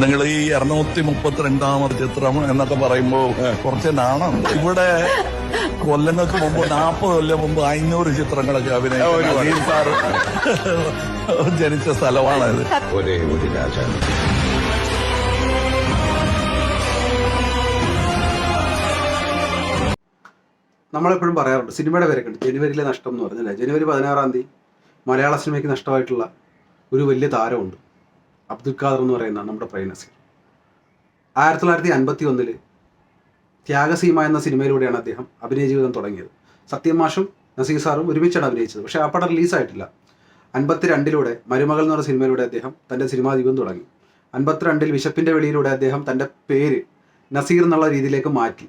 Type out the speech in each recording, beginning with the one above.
നിങ്ങൾ ഈ 232ാമത് ചിത്രം എന്നൊക്കെ പറയുമ്പോ കുറച്ച് നാണം. ഇവിടെ കൊല്ലങ്ങൾക്ക് മുമ്പ് 40 കൊല്ലം മുമ്പ് 500 ചിത്രങ്ങളൊക്കെ അഭിനയിച്ച സാർ ജനിച്ച സ്ഥലമാണത്. ഒരേ ഒരു രാജാവ്. നമ്മളെപ്പോഴും പറയാറുണ്ട്, സിനിമയുടെ പേരൊക്കെ ഉണ്ട്, ജനുവരിയിലെ നഷ്ടം എന്ന് പറഞ്ഞല്ലേ. ജനുവരി 16-ാം തീയതി മലയാള സിനിമയ്ക്ക് നഷ്ടമായിട്ടുള്ള ഒരു വലിയ താരമുണ്ട്, അബ്ദുൽ ഖാദർ എന്ന് പറയുന്ന നമ്മുടെ പ്രേം നസീർ. 1951 ത്യാഗസീമ എന്ന സിനിമയിലൂടെയാണ് അദ്ദേഹം അഭിനയ ജീവിതം തുടങ്ങിയത്. സത്യം മാഷും നസീർ സാറും ഒരുമിച്ചാണ് അഭിനയിച്ചത്. പക്ഷേ ആ പടം റിലീസായിട്ടില്ല. 52 മരുമകൾ എന്ന് പറഞ്ഞ സിനിമയിലൂടെ അദ്ദേഹം തൻ്റെ സിനിമാ ജീവിതം തുടങ്ങി. 52 വിശപ്പിൻ്റെ വെളിയിലൂടെ അദ്ദേഹം തൻ്റെ പേര് നസീർ എന്നുള്ള രീതിയിലേക്ക് മാറ്റി.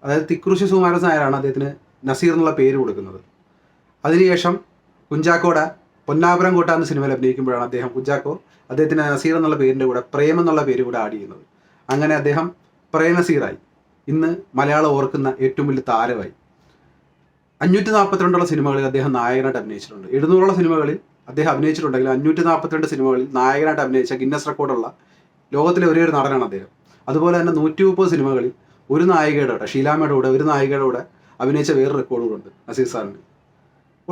അതായത് തിക്കുറിശി സുകുമാരൻ നായരാണ് അദ്ദേഹത്തിന് നസീർ എന്നുള്ള പേര് കൊടുക്കുന്നത്. അതിനുശേഷം കുഞ്ചാക്കോടെ പൊന്നാപുരം കോട്ട എന്ന സിനിമയിൽ അഭിനയിക്കുമ്പോഴാണ് കുഞ്ചാക്കോ അദ്ദേഹത്തിന് നസീർ എന്നുള്ള പേരിൻ്റെ കൂടെ പ്രേം എന്നുള്ള പേര് കൂടെ ആഡ് ചെയ്യുന്നത്. അങ്ങനെ അദ്ദേഹം പ്രേം നസീറായി. ഇന്ന് മലയാളം ഓർക്കുന്ന ഏറ്റവും വലിയ താരമായി. 542 സിനിമകളിൽ അദ്ദേഹം നായകനായിട്ട് അഭിനയിച്ചിട്ടുണ്ട്. 700 സിനിമകളിൽ അദ്ദേഹം അഭിനയിച്ചിട്ടുണ്ടെങ്കിൽ 542 സിനിമകളിൽ നായകനായിട്ട് അഭിനയിച്ച ഗിന്നസ് റെക്കോർഡുള്ള ലോകത്തിലെ ഒരേ ഒരു നടനാണ് അദ്ദേഹം. അതുപോലെ തന്നെ 130 സിനിമകളിൽ ഒരു നായികയുടെ കൂടെ, ഷീലാമ്മയുടെ കൂടെ ഒരു നായികയുടെ കൂടെ അഭിനയിച്ച വേറൊരു റെക്കോർഡുകളുണ്ട് നസീർ സാറിന്.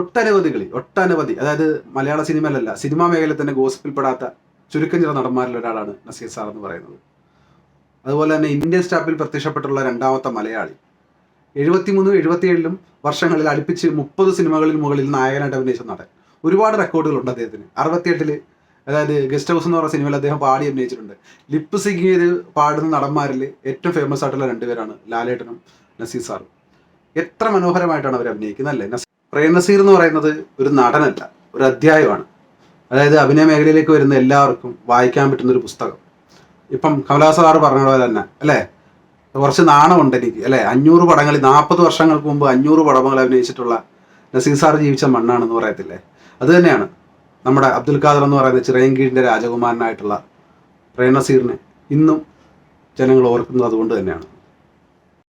ഒട്ടനവധി, അതായത് മലയാള സിനിമയിലല്ല, സിനിമാ മേഖലയിൽ തന്നെ ഗോസിപ്പിൽപ്പെടാത്ത ചുരുക്കം ചില നടന്മാരിൽ ഒരാളാണ് നസീർ സാർ എന്ന് പറയുന്നത്. അതുപോലെ തന്നെ ഇന്ത്യൻ സ്റ്റാപ്പിൽ പ്രത്യക്ഷപ്പെട്ടുള്ള രണ്ടാമത്തെ മലയാളി. 73-77 വർഷങ്ങളിൽ അടുപ്പിച്ച് 30 സിനിമകളിൽ മുകളിൽ നായകനായിട്ട് അഭിനയിച്ച നടൻ. ഒരുപാട് റെക്കോർഡുകളുണ്ട് അദ്ദേഹത്തിന്. 68 അതായത് ഗസ്റ്റ് ഹൗസ് എന്ന് പറയുന്ന സിനിമയിൽ അദ്ദേഹം പാടി അഭിനയിച്ചിട്ടുണ്ട്. ലിപ്പ് സിംഗ് ചെയ്ത് പാടുന്ന നടന്മാരിൽ ഏറ്റവും ഫേമസ് ആയിട്ടുള്ള 2 പേരാണ് ലാലേട്ടനും നസീർ സാറും. എത്ര മനോഹരമായിട്ടാണ് അവർ അഭിനയിക്കുന്നത് അല്ലേ. പ്രേം നസീർ എന്ന് പറയുന്നത് ഒരു നടനല്ല, ഒരു അധ്യായമാണ്. അതായത് അഭിനയ മേഖലയിലേക്ക് വരുന്ന എല്ലാവർക്കും വായിക്കാൻ പറ്റുന്ന ഒരു പുസ്തകം. ഇപ്പം കമലഹാസൻ സാറ് പറഞ്ഞ പോലെ തന്നെ അല്ലേ, കുറച്ച് നാണമുണ്ട് എനിക്ക് അല്ലേ. 500 പടങ്ങളിൽ 40 വർഷങ്ങൾക്ക് മുമ്പ് 500 പടങ്ങൾ അഭിനയിച്ചിട്ടുള്ള നസീർ സാർ ജീവിച്ച മണ്ണാണെന്ന് പറയത്തില്ലേ. അത് തന്നെയാണ് നമ്മുടെ അബ്ദുൽ ഖാദർ എന്ന് പറയുന്ന ചിറയൻകീഴിൻ്റെ രാജകുമാരനായിട്ടുള്ള പ്രേം നസീറിനെ ഇന്നും ജനങ്ങൾ ഓർക്കുന്നത് അതുകൊണ്ട് തന്നെയാണ്.